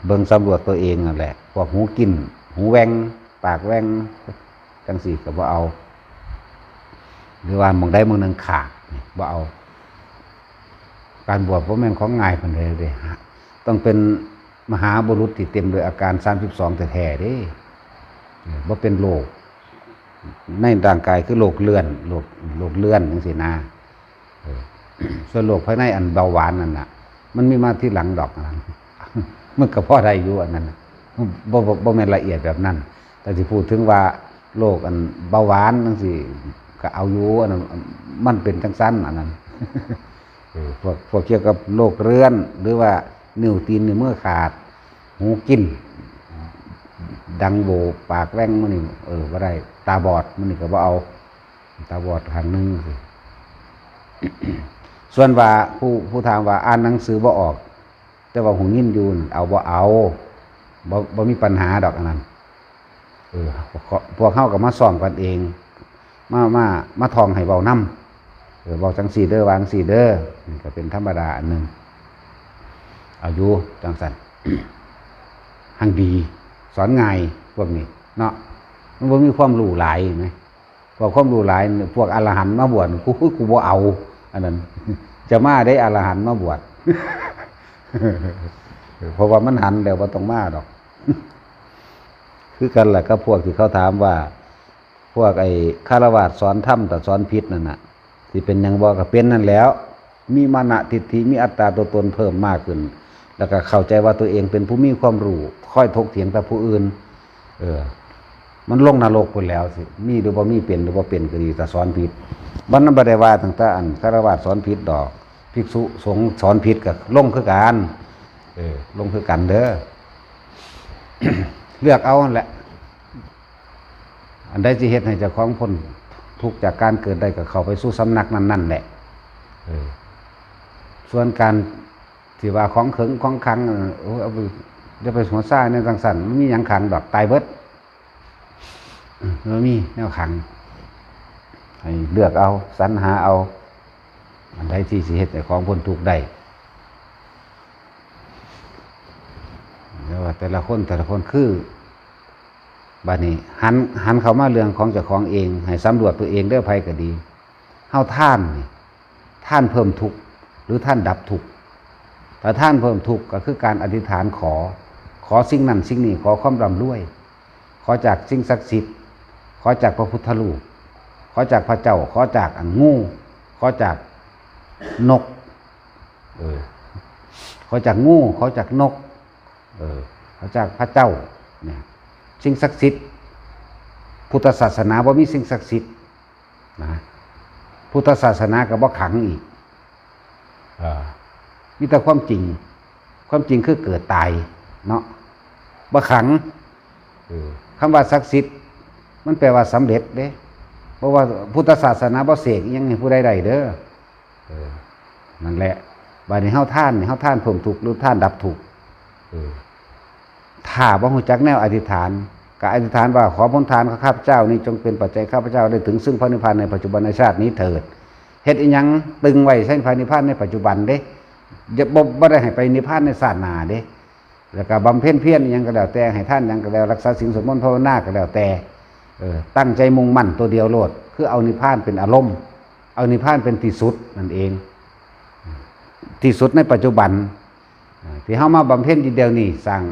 เบิ่งสำรวจตัวเองนั่นแหละพวกหูกินหูแวงปากแวงจังสี่ก็บ่เอาหรือว่าหม่องใดหม่องหนึงขาดบ่เอาการบวชบ่แม่นของง่ายปานใดเด้ต้องเป็นมหาบุรุษที่เต็มด้วยอาการ32แท้ๆเด้บ่เป็นโรคในร่างกายคือโรคเลื่อนโรคเลื่อนจังซี่นะส่วนโรคภายในอันเบาหวานนั่นน่ะมันมีมาที่หลังดอกนั้นมันก็พอได้อยู่อันนั้นบ่แม่นละเอียดแบบนั้นแต่สิพูดถึงว่าโรคอันเบาหวานจังซี่ก็เอาอยู่อันนั้นมันเป็นจังซั่นอันนั้นพวกเกี่ยวกับโรคเรื้อนหรือว่านิ้วตีนนิ้วมือขาดหูกินดังโบปากแว่งมันนี่บ่ได้ตาบอดมันนี่ก็บ่เอาตาบอดข้างนึงสิ ส่วนว่าผู้ถามว่าอ่านหนังสือบ่ออกแต่ว่าหูยินอยู่เอาบ่มีปัญหาดอกอันนั้นพวกเฮาก็มาซ้อมกันเองมาท่องให้เว้านำบอกจังซี่เด้อวางซี่เด้อนี่ก็เป็นธรรมดาอันนึงเอาอยู่จังซั่น หังดีสอนง่ายพวกนี้เนาะมันบ่มีความรู้หลายมั้ยพวกความรู้หลายพวกอรหันต์มาบวชกูบ่เอาอันนั้น จะมาได้อรหันต์มาบวช เพราะว่ามันหันแล้วบ่ต้องมาดอก คือกันแหละก็พวกที่เขาถามว่าพวกไอ้คฤหัสถ์สอนธรรมแต่สอนผิดนั่นน่ะที่เป็นหยังบ่ก็เป็นนั่นแล้วมีมานะทิฏฐิมีอัตตาตัวตนเพิ่มมากขึ้นแล้วก็เข้าใจว่าตัวเองเป็นผู้มีความรู้ค่อยถกเถียงแต่ผู้อื่นมันลงนรกไปแล้วสิมีหรือบ่มีเป็นหรือบ่เป็นก็ดีแต่สอนผิดบ่นำบ่ได้ว่าตั้งแต่อันคฤหัสถ์สอนผิดดอกภิกษุสงฆ์สอนผิดก็ลงคือกันลงคือกันเด้อ เลือกเอานั่นแหละอันใดสิเฮ็ดให้เจ้าของพ้นทุกข์จากการเกิดได้ก็เข้าไปสู่สำนักนั้นๆแหละส่วนการที่ว่าของขึงของขังเอาไปจะไปหัวซ่าในจังซั่นมันมีหยังขังดอกตายเบิดมันมีแนวขังให้เลือกเอาสรรหาเอาอันใดที่สิเฮ็ดให้ของพ้นทุกข์ได้แต่ว่าแต่ละคนคือบัดนี้หันเข้ามาเรื่องของเจ้าของเองให้สำรวจตัวเองเด้อไผก็ดีเฮาท่านเพิ่มทุกข์หรือท่านดับทุกข์ถ้าท่านเพิ่มทุกข์ก็คือการอธิษฐานขอสิ่งนั้นสิ่งนี้ขอความร่ำรวยขอจากสิ่งศักดิ์สิทธิ์ขอจากพระพุทธรูปขอจากพระเจ้าขอจากงูขอจากนกขอจากงูขอจากนกขอจากพระเจ้าเนี่ยสิ่งศักดิ์สิทธิ์พุทธศาสนาบ่มีสิ่งศักดิ์สิทธิ์นะพุทธศาสนาก็บ่ขังอีกมีแต่ความจริงคือเกิดตายเนาะบ่ขังคำว่าศักดิ์สิทธิ์มันแปลว่าสำเร็จเด้เพราะว่าพุทธศาสนาบ่เสกอิหยังให้ผู้ใดได้เด้อนั่นแหละบัดนี้เฮาท่านเพิ่มทุกข์หรือท่านดับทุกข์ถ้าบ่รู้จักแนวอธิษฐานก็อธิษฐานว่าขอพ้นทานข้าพเจ้านี้จงเป็นปัจจัยข้าพเจ้าได้ถึงซึ่งพระนิพพานในปัจจุบันชาตินี้เถิดเฮ็ดอีหยังตึงไว้ใช้พระนิพพานในปัจจุบันเด้อย่าบ่ได้ให้ไปนิพพานในชาติหน้าเด้แล้วก็บำเพ็ญเพียรอีหยังก็แล้วแต่ให้ท่านหยังก็แล้วรักษาศีลสวดมนต์ภาวนาก็แล้วแต่ตั้งใจมุ่งมั่นตัวเดียวโลดคือเอานิพพานเป็นอารมณ์เอานิพพานเป็นที่สุดนั่นเองที่สุดในปัจจุบันที่เฮามาบำเพ็ญทีเดียวนี้สร้าง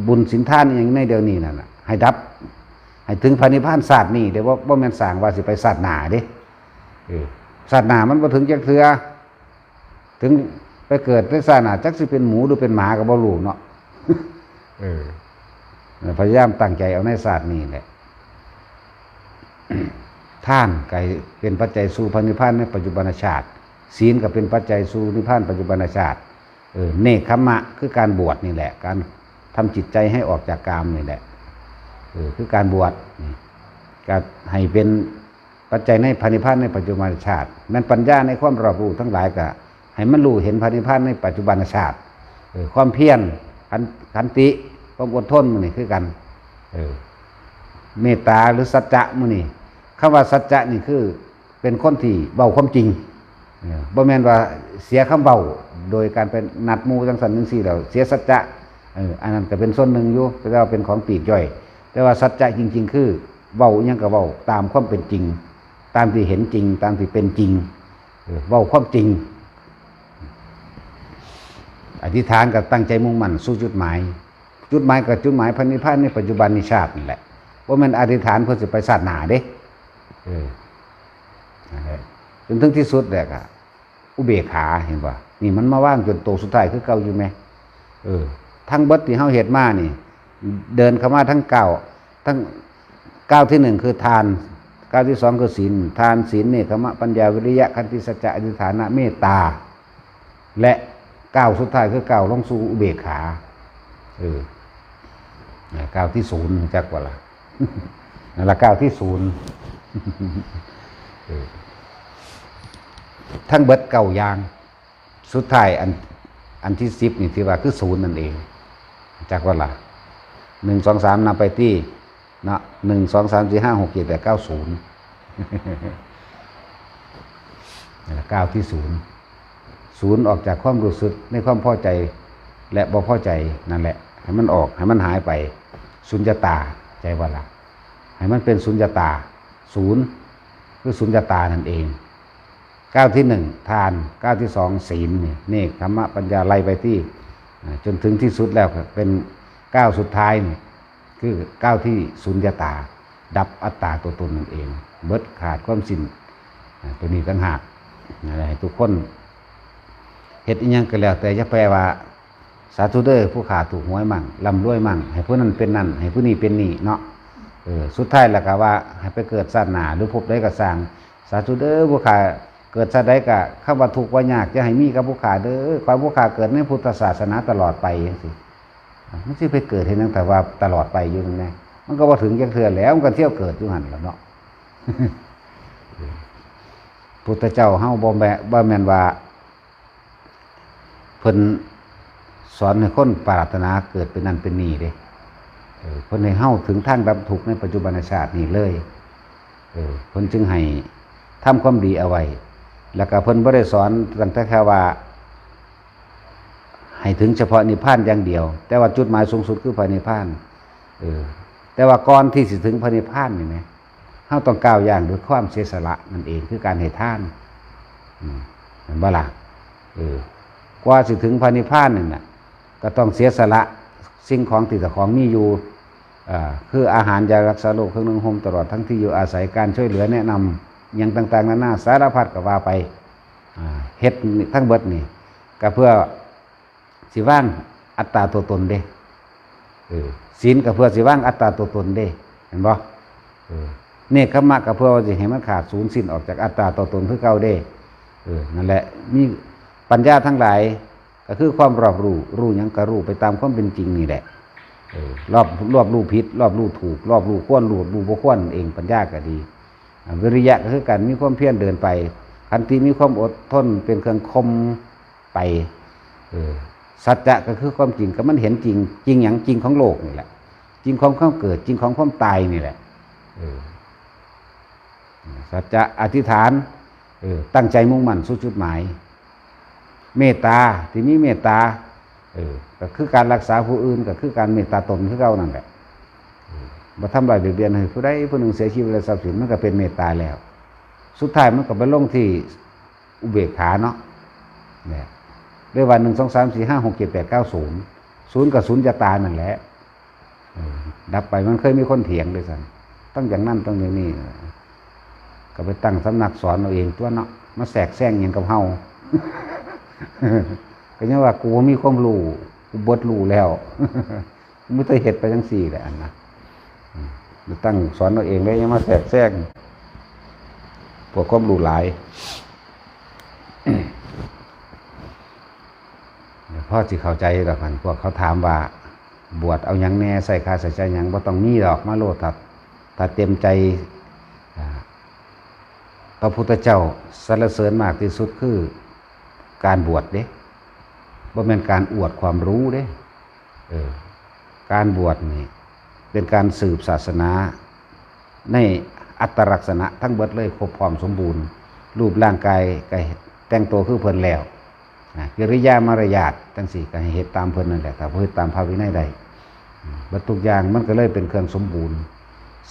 บุญศีลทานอย่างในเดียวนี้นั่นน่ะ ให้ดับให้ถึงพระนิพพานศาสตร์นี่เดี๋ยวว่าแม่นสร้างว่าสิไปศาสตร์หน้าเด้ศาสตร์หน้ามันบ่ถึงจักเทื่อถึงไปเกิดในศาสตร์หน้าจักสิเป็นหมูหรือเป็นหมาก็บ่รู้เนาะพยายามตั้งใจเอาในศาสตร์นี่แหละท่านก็เป็นปัจจัยสู่พระนิพพานในปัจจุบันชาติศีลก็เป็นปัจจัยสู่นิพพานปัจจุบันชาติเนคขมะคือการบวชนี่แหละการทำจิตใจให้ออกจากกามนี่แหละคือการบวชการให้เป็นปัจจัยในพระนิพพานในปัจจุบันชาตินั้นปัญญาในความรอบรู้ทั้งหลายก็ให้มันรู้เห็นพระนิพพานในปัจจุบันชาติความเพียรขันติความอดทนมันนี่คือกันเมตตาหรือสัจจะมันนี่คำว่าสัจจะนี่คือเป็นคนที่เบาความจริงบ่แม่นว่าเสียคำเบาโดยการเป็นนัดหมู่จังสันจังซี่แล้วเสียสัจจะอันนั้นก็เป็นส่วนหนึ่งอยู่แต่ว่าเป็นของปลีกย่อยแต่ว่าสัจจะจริงๆคือเบายังก็เบาตามความเป็นจริงตามที่เห็นจริงตามที่เป็นจริงเบาความจริงอธิษฐานกับตั้งใจมุ่งมั่นสู่จุดหมายกับจุดหมายพระนิพพานในปัจจุบันนิชาตินี่แหละว่ามันอธิษฐานเพื่อจะไปศาสนาเด้จนถึงที่สุดแหละค่ะอุเบกขาเห็นป่ะนี่มันมาว่างจนโตสุดท้ายคือเก่าอยู่ไหมทั้งเบิดที่เฮาเฮ็ดมานี่เดินเข้ามาทั้งเก้าทั้งก้าวที่หนึ่งคือทานก้าวที่สองคือศีลทานศีลเนคขมะปัญญาวิริยะขันติสัจจะอธิษฐานะเมตตาและก้าวสุดท้ายคือก้าวลงสู่อุเบกขาก้าวที่ศูนย์จักว่าล่ะนั่นละก้าวที่ศูนย์ทั้งเบิดเก่าอยางสุดท้ายอันที่10นี่ที่ว่าคือศูนย์นั่นเองจักว่าล่ะ1 2 3นำไปที่เนาะ1 2 3 4 5 6 7 8 9 0ก้าวที่ศูนย์ออกจากความรู้สึกในความพอใจและบ่พอใจนั่นแหละให้มันออกให้มันหายไปสุญญตาใจว่าล่ะให้มันเป็นสุญญตาศูนย์คือสุญญตานั่นเองก้าวที่1ทานก้าวที่2ศีลเนคขมะปัญญาไล่ไปที่จนถึงที่สุดแล้วเป็นก้าวสุดท้ายคือก้าวที่สุญญตาดับอัตตาตัวตนนั่นเองเบิดขาดความสิ้นตัวนี้ต่างหากอะไรทุกคนเฮ็ดอีหยังก็แล้วแต่จะแปลว่าสาธุเด้อผู้ขาถูกหวยมั่งร่ำรวยมั่งให้ผู้นั้นเป็นนั่นให้ผู้นี้เป็นนี่เนาะสุดท้ายแล้วก็ว่าให้ไปเกิดศาสนาหรือพบได้ก็สร้างสาธุเด้อผู้ขาเกิดชาติใดก็คำว่าทุกข์ว่ายากจะให้มีกับผู้ขาเด้อขอให้ผู้ขาเกิดในพุทธศาสนาตลอดไปจังซี่มันสิไปเกิดเฮ็ดจังแต่ว่าตลอดไปอยู่นั่นแหละมันก็บ่ถึงจังเทื่อแล้วมันก็เที่ยวเกิดอยู่หั่นล่ะเนาะพุทธเจ้าเฮาบ่แม่นว่าเพิ่นสอนให้คนปรารถนาเกิดเป็นนั่นเป็นนี่เด้เพิ่นให้เฮาถึงทางดับทุกข์ในปัจจุบันชาตินี่เลยเพิ่นจึงให้ทำความดีเอาไว้แล้วก็เพิ่นบ่ได้สอนตั้งแต่แค่ว่าให้ถึงเฉพาะนิพพานอย่างเดียวแต่ว่าจุดหมายสูงสุดคือพระนิพพานแต่ว่าก่อนที่สิถึงพระนิพพานนี่แหมเฮาต้องก้าวอย่างด้วยความเสียสละนั่นเองคือการให้ทานเห็นบ่ล่ะกว่าสิถึงพระนิพพานนี่น่ะก็ต้องเสียสละสิ่งของที่เจ้าของมีอยู่คืออาหารยารักษาโรคเครื่องนึ่งห่มตลอดทั้งที่อยู่อาศัยการช่วยเหลือแนะนำอย่างต่างๆนานาสารพัดก็ว่าไปเฮ็ดทั้งเบิดนี่ก็เพื่อสิว่างอัตตาตัวตนเด้ศีลก็เพื่อสิว่างอัตตาตัวตนเด้เห็นบ่เนคขมะก็เพื่อสิให้มันขาดสูญสิ้นออกจากอัตตาตัวตนคือเก่าเด้นั่นแหละมีปัญญาทั้งหลายก็คือความรอบรู้หยังก็รู้ไปตามความเป็นจริงนี่แหละรอบรู้ผิดรอบรู้ถูกรอบรู้ควรรู้บ่ควรเองปัญญาก็ดีวิริยะก็คือการมีความเพียรเดินไปขันติมีความอดทนเป็นเครื่องคมไปสัจจะก็คือความจริงก็มันเห็นจริงอย่างจริงของโลกนี่แหละจริงของความเกิดจริงของความตายนี่แหละสัจจะอธิษฐานตั้งใจมุ่งมั่นสู่จุดหมายเมตตาที่มีเมตตาก็คือการรักษาผู้อื่นก็คือการเมตตาตนคือเก่านั่นแหละบ่ทำลายเบียดเบียนให้ผู้ใดผู้หนึ่งเสียชีวิตและทรัพย์สินมันก็เป็นเมตตาแล้วสุดท้ายมันก็ไปลงที่อุเบกขาเนาะเนี่ยด้วยวัน1 2 3 4 5 6 7 8 9 0 0กับศูนย์จะตายนั่นแหละ ดับไปมันเคยมีคนเถียงด้วยซ้ำต้องอย่างนั้นต้องอย่างนี้ก็ไปตั้งสำนักสอนเอาเองตัวเนาะมาแสกแซงอย่างกับเฮา ก็ยังว่ากูมีความรู้กูบดรู้แล้ว ไม่ได้เห็ดไปทั้งสี่แหละอันนะตั้งสอนเอาเองเลยยังมาแสกแซงพวกความรู้หลาย พ่อสิเข้าใจหรอกมันพวกเขาถามว่าบวชเอายังแน่ใส่ค่าใส่ใจยังบ่ต้องมีหรอกมาโลดถ้าเต็มใจพระพุทธเจ้าสรรเสริญมากที่สุดคือการบวชเด้บ่แม่นการอวดความรู้เด้การบวชนี่เป็นการสืบศาสนาในอัตลักษณะทั้งเบิดเลยครบพร้อมสมบูรณ์รูปร่างกายก็แต่งตัวคือเพิ่นแล้วกิริยามารยาทจังสี่ก็ให้เฮ็ดตามเพิ่นนั่นแหละถ้าเฮ็ดตามพระวินัยใดเบิดทุกอย่างมันก็เลยเป็นเครื่องสมบูรณ์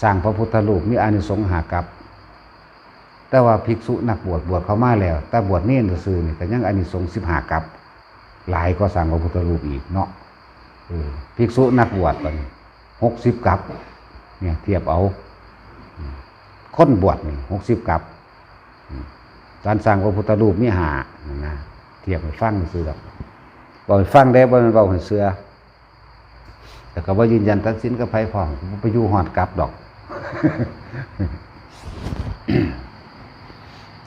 สร้างพระพุทธรูปมีอานิสงส์หากัปแต่ว่าภิกษุนักบวชเข้ามาแล้วแต่บวชเน้นซื่อๆนี่ก็ยังอานิสงส์15กัปหลายกว่าสร้างพระพุทธรูปอีกเนาะภิกษุนักบวชก็60กัปเนี่ยเทียบเอาคนบวชนี่60กัปการสร้างพระพุทธรูปมี5นะเทียบให้ฟังซื่อดอกบ่ให้ฟังได้บ่แม่นเว้าให้เชื่อแต่ก็บ่ยืนยันตัดสินกับไผพร้อมไปอยู่ฮอดกลับดอก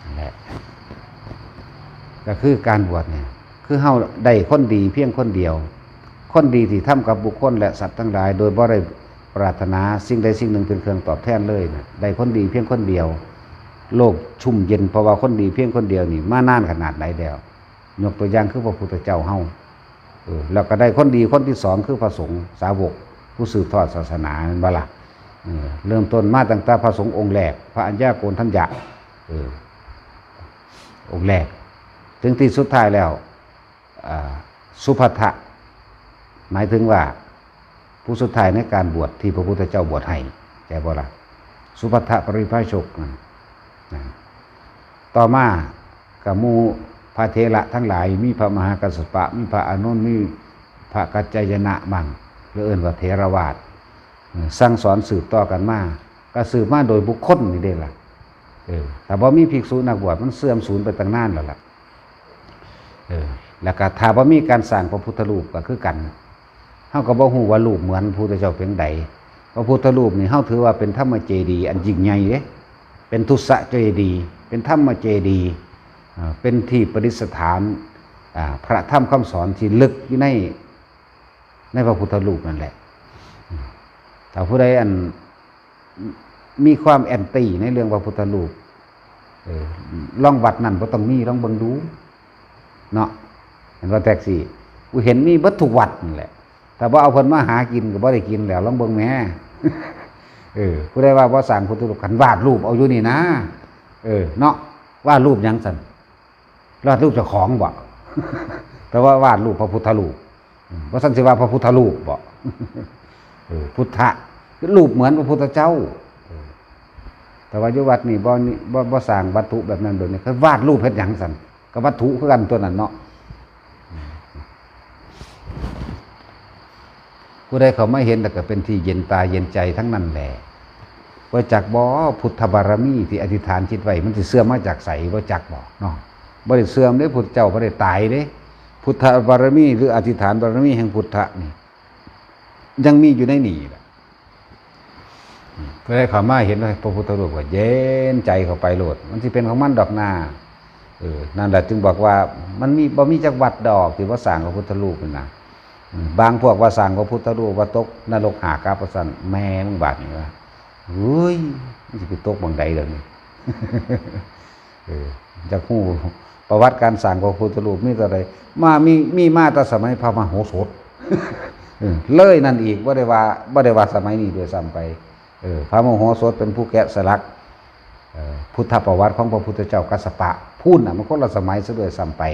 นั่นแหละก็คือการบวชเนี่ยคือเฮาได้คนดีเพียงคนเดียวคนดีที่ทำกับบุคคลและสัตว์ทั้งหลายโดยบ่ได้ปรารถนาสิ่งใดสิ่งหนึ่งเป็นเครื่องตอบแทนเลยนะได้คนดีเพียงคนเดียวโลกชุ่มเย็นเพราะว่าคนดีเพียงคนเดียวนี่มานานขนาดไหนแล้วยกตัวอย่างคือพระพุทธเจ้าเฮาแล้วก็ได้คนดีคนที่สองคือพระสงฆ์สาวกผู้สืบทอดศาสนานั่นบ่ล่ะเริ่มต้นมาตั้งแต่พระสงฆ์องค์แรกพระอัญญาโกณทัญญะองค์แรกถึงที่สุดท้ายแล้วสุภัททะหมายถึงว่าผู้สุดท้ายในการบวชที่พระพุทธเจ้าบวชให้แต่บ่ล่ะสุภัททะปริภาชกต่อมากับหมู่พระเถระทั้งหลายมีพระมหากัสสปะมีพระอานนท์มีพระกัจจายนะมั่งหรือเอิ้นว่าเถรวาทสั่งสอนสืบต่อกันมาก็สืบมาโดยบุคคลนี่เด้ล่ะแต่บ่มีภิกษุนักบวชมันเสื่อมสูญไปตั้งนานแล้วล่ะแล้วก็ถ้าบ่มีการสร้างพระพุทธรูปก็คือกันเฮาก็บ่ฮู้ว่ารูปเหมือนพระพุทธเจ้าเพียงใดพระพุทธรูปนี่เฮาถือว่าเป็นธรรมเจดีย์อันยิ่งใหญ่เด้เป็นทุสเจดีย์เป็นธรรมเจดีย์เป็นที่ประดิษฐานพระธรรมคำสอนที่ลึกอยู่ในพระพุทธรูปนั่นแหละถ้าผู้ใดมีความแอนตี้ในเรื่องพระพุทธรูปลองวัดนั่นบ่ต้องมีลองเบิ่งดูเนาะเห็นว่าแท็กซี่กูเห็นมีเบิดทุกวัดนั่นแหละแต่ว่าเอาเพิ่นมาหากินก็บ่ได้กินแล้วลองเบิ่งแหมผู้ใดว่าบ่สร้างพุทธรูปขันวาดรูปเอาอยู่นี่นะเนาะวาดรูปหยังซั่นวาดรูปเจ้าของบ่ แต่ว่าวาดรูปพระพุทธรูปบ่ซั่นสิว่าพระพุทธรูปบ่ พุทธะรูปเหมือนพระพุทธเจ้าแต่ว่าอยู่วัดนี่บ่สร้างวัตถุแบบนั้นโดยนี่คือวาดรูปเฮ็ดหยังซั่นก็วัตถุคือกันตัวนั้นเนาะผู้ใดเขาไม่เห็นแต่ก็เป็นที่เย็นตาเย็นใจทั้งนั้นแหละว่าจักบ่พุทธบารมีที่อธิษฐานจิตไว้มันสิเสื่อมมาจากไสบ่จักบ่เนาะบ่ได้เสื่อมเด้พุทธเจ้าบ่ได้ตายเด้พุทธบารมีหรืออธิษฐานบารมีแห่งพุทธะนี่ยังมีอยู่ในนี่แหละเพื่อให้เขามาเห็นว่าพระพุทธรูปก็เย็นใจเข้าไปโลดมันสิเป็นของมันดอกนานั่นแหละจึงบอกว่ามันบ่มีจักวัดดอกที่ว่าสร้างพระพุทธรูปนั่นน่ะบางพวกว่าสร้างพระพุทธรูปว่าตกนรกหากาปสันแม่มึงบาดนี่ว่าเฮ้ยมันสิไปตกบังใดเด้อนี่จักฮู้ประวัติการสร้างพระพุทธรูปมีแต่ใดมีมาแต่สมัยพระมโหสถ เลยนั่นอีกบ่ได้ว่าสมัยนี้ด้วยซ้ำไปพระมโหสถเป็นผู้แกะสลักพุทธประวัติของพระพุทธเจ้ากัสสปะพูดน่ะมันคนละสมัยซะด้วยซ้ำไป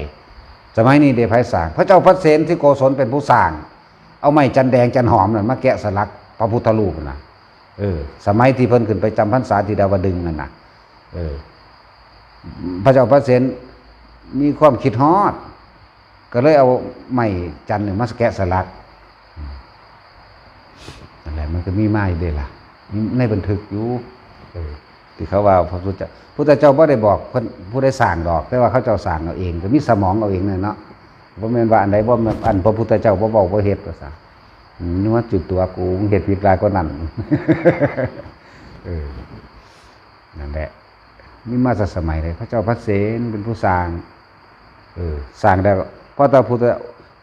สมัยนี้เดชไพศาลพระเจ้าพระเสนที่โกศลเป็นผู้สร้างเอาไม้จันแดงจันหอมนั่นมาแกะสลักพระพุทธรูปน่ะสมัยที่เพิ่นขึ้นไปจำพรรษาที่ดาวดึงส์นั่นน่ะพระเจ้าพระเสนมีความคิดฮอดก็เลยเอาไม้จันทร์มาแกะสลักนั่นแหละ มันก็มีมาอยู่เด้ล่ะในบันทึกอยู่ที่เขาว่าพระพุทธเจ้าบ่ได้บอกเพิ่นผู้ได้สร้างดอกแต่ว่าเขาเจ้าสร้างเอาเองก็มีสมองเอาเองนั่นเนาะบ่แม่นว่าอันใดบ่อันพระพุทธเจ้าบ่บอกบ่เฮ็ดว่าซะนึกว่าจุดตัวกูเฮ็ดผิดหลายกว่านั้นนั่นแหละมีมาจากสมัยเลยพระเจ้าพระเสนเป็นผู้สร้างสร้างได้เพราะพระพุทธ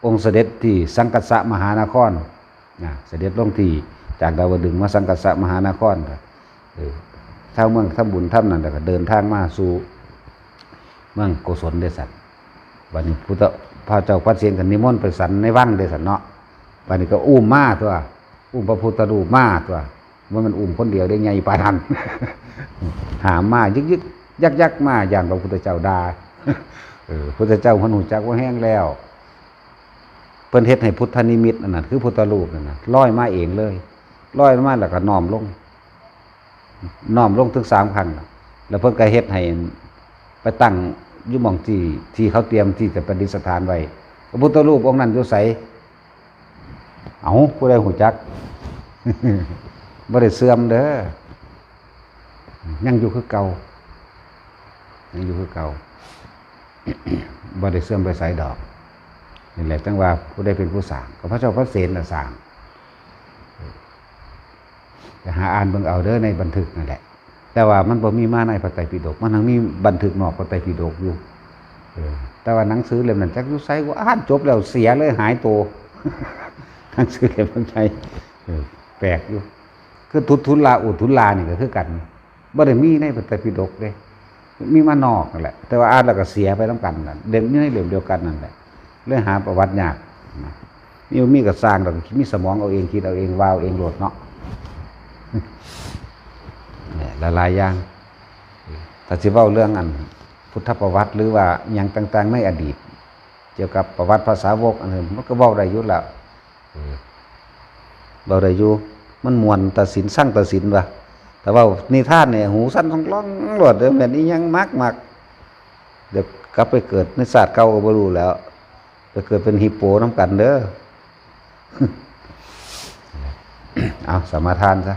องค์เสด็จที่สังกัสสะมหานครเสด็จลงที่จากดาวดึงส์มาสังกัสสะมหานครชาวเมืองทำบุญทำนั่นแต่ก็เดินทางมาสู่เมืองโกศลเดสันวันนี้พระเจ้าพระเสนกันนิมนต์ไปสันในวังเดสันเนาะวันนี้ก็อุ้มมาตัวอุ้มพระพุทธรูปมาตัวว่ามันอุ้มคนเดียวได้ไงปาทันหามมายึกยักมาอย่างพระพุทธเจ้าด่าพุทธเจ้าพระหนุจักว่าแห้งแล้วเพิ่นเฮ็ดให้พุทธนิมิตนั่นน่ะคือพุทธรูปนั่นน่ะลอยมาเองเลยลอยมาแล้วก็น้อมลงถึง3 ครั้งแล้วเพิ่นก็เฮ็ดให้ไปตั้งอยู่หม่องที่เขาเตรียมที่จะประดิษฐานไว้พระพุทธรูปองค์นั้นอยู่ไสเอ้าผู้ใดหูจักบ่ได้เสื่อมเด้อยังอยู่คือเก่าบ่ได้เสื่อมไปไสดอกนี่แหละจังว่าผู้ใดเป็นผู้สร้างก็พระเจ้าพระเสนน่ะสร้างจะหาอ่านเบิ่งเอาเด้อในบันทึกนั่นแหละแต่ว่ามันบ่มีมาในพระไตรปิฎกมันทั้งมีบันทึกนอกพระไตรปิฎกอยู่แต่ว่าหนังสือเล่มนั้นจักอยู่ไสก็อ่านจบแล้วเสียเลยหายโตหนังสือเล่มนั้นใช่แปลกอยู่คือทุนลาอุทุนลานี่ก็คือกันบ่ได้มีในพระไตรปิฎกเด้มีมานอกนั่นแหละแต่ว่าอ่านแล้วก็เสียไปนำกันนั่นเล่มนี้ในเล่มเดียวกันนั่นแหละเลยหาประวัติยากมีก็สร้างดอกมีสมองเอาเองคิดเอาเองวาวเองโหลดเนาะเนี่ยหลายอย่างถ้าสิเว้าเรื่องอันพุทธประวัติหรือว่าหยังต่างๆในอดีตเกี่ยวกับประวัติภาษาวกอันนั้นมันก็เว้าได้อยู่แล้วเว้าได้อยู่มันม่วนตัดสินสร้างตัดสินว่าแต่ว่านิทานเนี่ยหูสั้นท้องร้องโลดเด้อแม่นอีหยังมักเดี๋ยวกลับไปเกิดในศาสตร์เก่าก็บ่รู้แล้วไปเกิดเป็นฮิปโปนำกันเด้อเอาสมาทานซะ